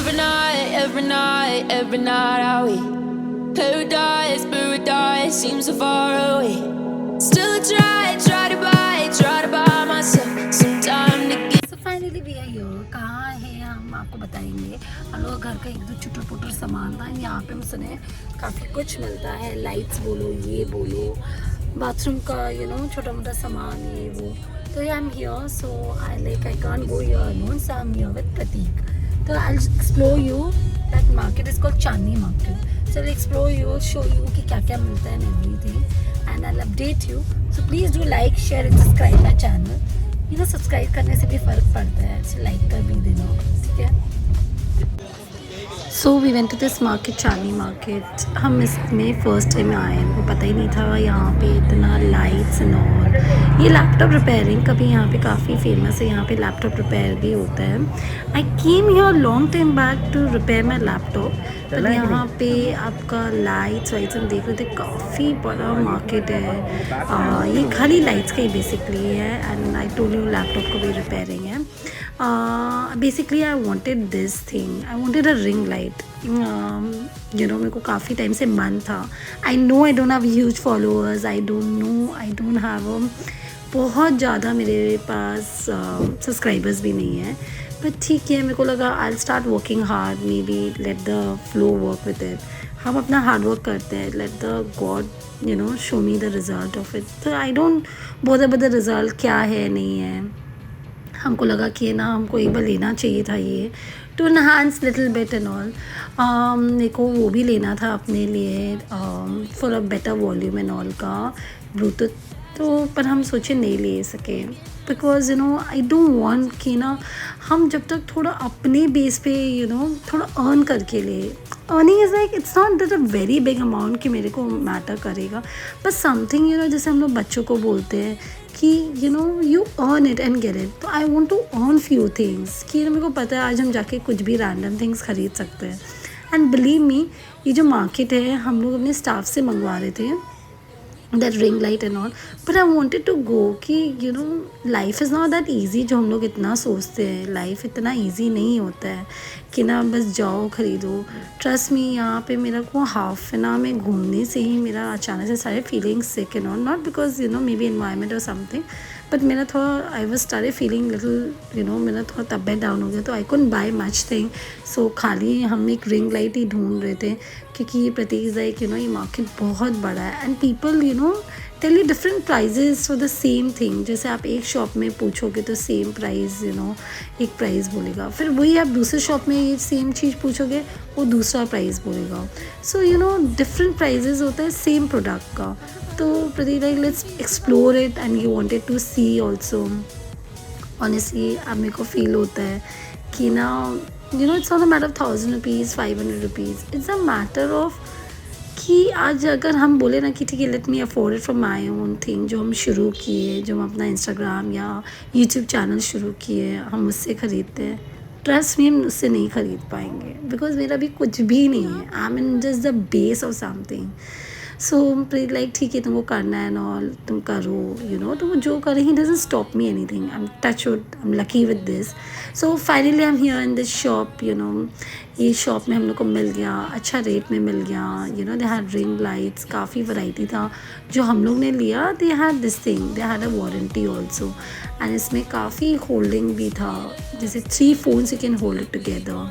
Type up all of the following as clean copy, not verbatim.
every night, every night are we paradise, paradise seems so far away. Still I try to buy myself some time to get. So finally we are here. कहाँ है हम आपको बताएंगे. हम लोग घर का एक दो चुटर पुटर सामान था. यहाँ पे हम सुने काफ़ी कुछ मिलता है. लाइट्स बोलो, ये बोलो, बाथरूम का छोटा मोटा सामान ये वो. तो I am here, so I can't go here alone, so I am here with Prateek. तो I will explore you that market is called Chandni market. So I'll explore you, show you कि क्या क्या मिलता है and everything, and I'll update you. So please do like, share and subscribe my channel. Subscribe करने से भी फ़र्क पड़ता है, so लाइक कर भी देना, ठीक है. So we went to this market, Chandni market. हम इसमें फ़र्स्ट टाइम आए, हमको पता ही नहीं था यहाँ पे इतना लाइट्स एंड ऑल. ये लैपटॉप रिपेयरिंग का भी यहाँ पे काफ़ी फेमस है. यहाँ पे लैपटॉप रिपेयर भी होता है. I came here long time back to repair my laptop. पर यहाँ पे आपका लाइट्स वाइट्स हम देख रहे थे. काफ़ी बड़ा मार्केट है. ये खाली लाइट्स का ही बेसिकली है. And I told you laptop का भी रिपेयरिंग है. Basically I wanted this thing, I wanted a ring light. मेरे को काफ़ी टाइम से मन था. I know I don't have huge followers, I don't have बहुत ज़्यादा मेरे पास सब्सक्राइबर्स भी नहीं है. बट ठीक है, मेरे को लगा I start working hard, maybe let the flow work with it. हम अपना हार्ड वर्क करते हैं, let the God show me the result of it. तो I don't bother with the result क्या है नहीं है. हमको लगा कि हमको एक बार लेना चाहिए था ये to enhance little bit and all. मेरे को वो भी लेना था अपने लिए for a better volume and all का ब्लूटूथ. तो पर हम सोचे नहीं ले सके बिकॉज आई डोंट वांट कि हम जब तक थोड़ा अपने बेस पे थोड़ा अर्न करके ले. Earning is like it's not that a very big amount कि मेरे को मैटर करेगा. बस समथिंग जैसे हम लोग बच्चों को बोलते हैं कि you earn it and get it. तो I want to earn few things कि मेरे को पता है आज हम जाके कुछ भी रैंडम थिंग्स खरीद सकते हैं. एंड बिलीव मी, ये जो मार्केट है हम लोग अपने स्टाफ से मंगवा रहे थे that ring light and all. But I wanted to go कि life is not that easy जो हम लोग इतना सोचते हैं. लाइफ इतना ईजी नहीं होता है कि बस जाओ ख़रीदो. ट्रस्ट मी, यहाँ पे मेरा को हाफ एन आवर में घूमने से ही मेरा अचानक से सारे feelings sick and all. Not because maybe environment और समथिंग, बट मेरा थोड़ा I was started feeling little मेरा थोड़ा तबीयत डाउन हो गया. तो I couldn't buy much thing. So खाली हम एक रिंग लाइट ही ढूंढ रहे थे क्योंकि ये प्रतीक लाइक ये मार्केट बहुत बड़ा है. And people tell you different prices for the same thing. जैसे आप एक शॉप में पूछोगे तो सेम प्राइस एक प्राइस बोलेगा. फिर वही आप दूसरे शॉप में ये सेम चीज़ पूछोगे वो दूसरा प्राइस बोलेगा. सो डिफरेंट प्राइजेस होता है सेम प्रोडक्ट का. तो Prateek like let's explore it and you wanted to see also. Honestly अब मेरे को फील होता है कि it's not a matter of 1000 rupees 500 rupees. It's a matter of कि आज अगर हम बोले ना कि ठीक है let me afford it from my own thing. जो हम शुरू किए, जो हम अपना इंस्टाग्राम या यूट्यूब चैनल शुरू किए, हम उससे ख़रीदते हैं. ट्रस्ट मी, हम उससे नहीं ख़रीद पाएंगे बिकॉज मेरा भी कुछ भी नहीं है. I am in just the base of something. So like ठीक है तुमको करना है ऑल, तुम करो तुम जो करें he doesn't stop me anything. I am touch wood, I am lucky with this. So finally I am here in this shop. ये शॉप में हम लोग को मिल गया, अच्छा रेट में मिल गया. दे हैड रिंग लाइट्स, काफ़ी वैरायटी था. जो हम लोग ने लिया they had this thing, they had a warranty also. And इसमें काफ़ी होल्डिंग भी था, जैसे 3 phones you can hold it together.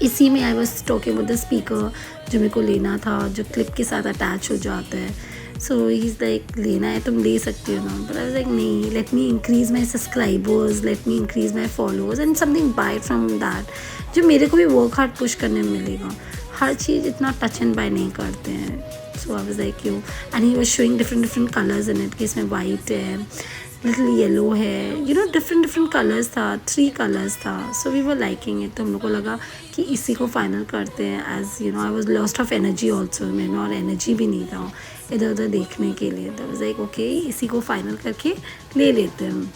इसी में I was talking about the speaker जो मेरे को लेना था, जो क्लिप के साथ अटैच हो जाता है. सो ही इज़ लाइक लेना है तुम ले सकती हो ना. बट आई वाज लाइक नहीं, let me increase my subscribers, let me increase my followers and something bye from that जो मेरे को भी वर्क हार्ड पुश करने में मिलेगा. हर चीज़ इतना टच एंड बाय नहीं करते हैं. So I was like you and he was showing different colours in it कि इसमें वाइट है, लिटिल येलो है, डिफरेंट कलर्स था. 3 कलर्स था. So we were liking it. तो हम लोग को लगा कि इसी को फाइनल करते हैं. As I was lost of energy also. मेरे में और एनर्जी भी नहीं था इधर उधर देखने के लिए. तो वाज लाइक ओके इसी को फाइनल करके ले लेते हैं.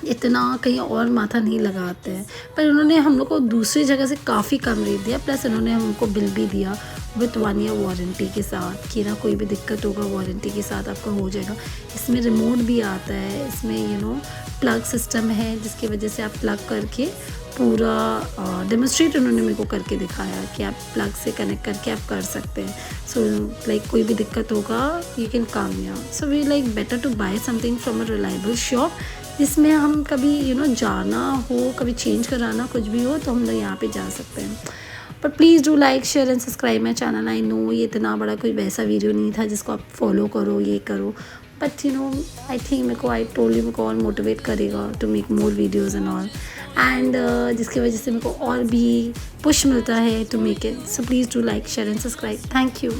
इतना कहीं और माथा नहीं लगाते हैं. पर उन्होंने हम लोग को दूसरी जगह से काफ़ी कम रेट दिया. प्लस उन्होंने हमको बिल भी दिया विथ 1 ईयर वारंटी के साथ कि कोई भी दिक्कत होगा वारंटी के साथ आपका हो जाएगा. इसमें रिमोट भी आता है, इसमें प्लग सिस्टम है जिसकी वजह से आप प्लग करके पूरा डेमोस्ट्रेट उन्होंने मेरे को करके दिखाया कि आप प्लग से कनेक्ट करके आप कर सकते हैं. सो लाइक कोई भी दिक्कत होगा you can come here. So we like better to buy something from a reliable shop जिसमें हम कभी जाना हो, कभी चेंज कराना कुछ भी हो तो हम लोग यहाँ पे जा सकते हैं. But please do like share and subscribe my channel. I know ये इतना बड़ा कोई वैसा वीडियो नहीं था जिसको आप फॉलो करो ये करो, बट आई थिंक मेरे को मेरे को और मोटिवेट करेगा to make more videos and all, and जिसकी वजह से मेरे को और भी पुश मिलता है to make it. So please do like share and subscribe. Thank you.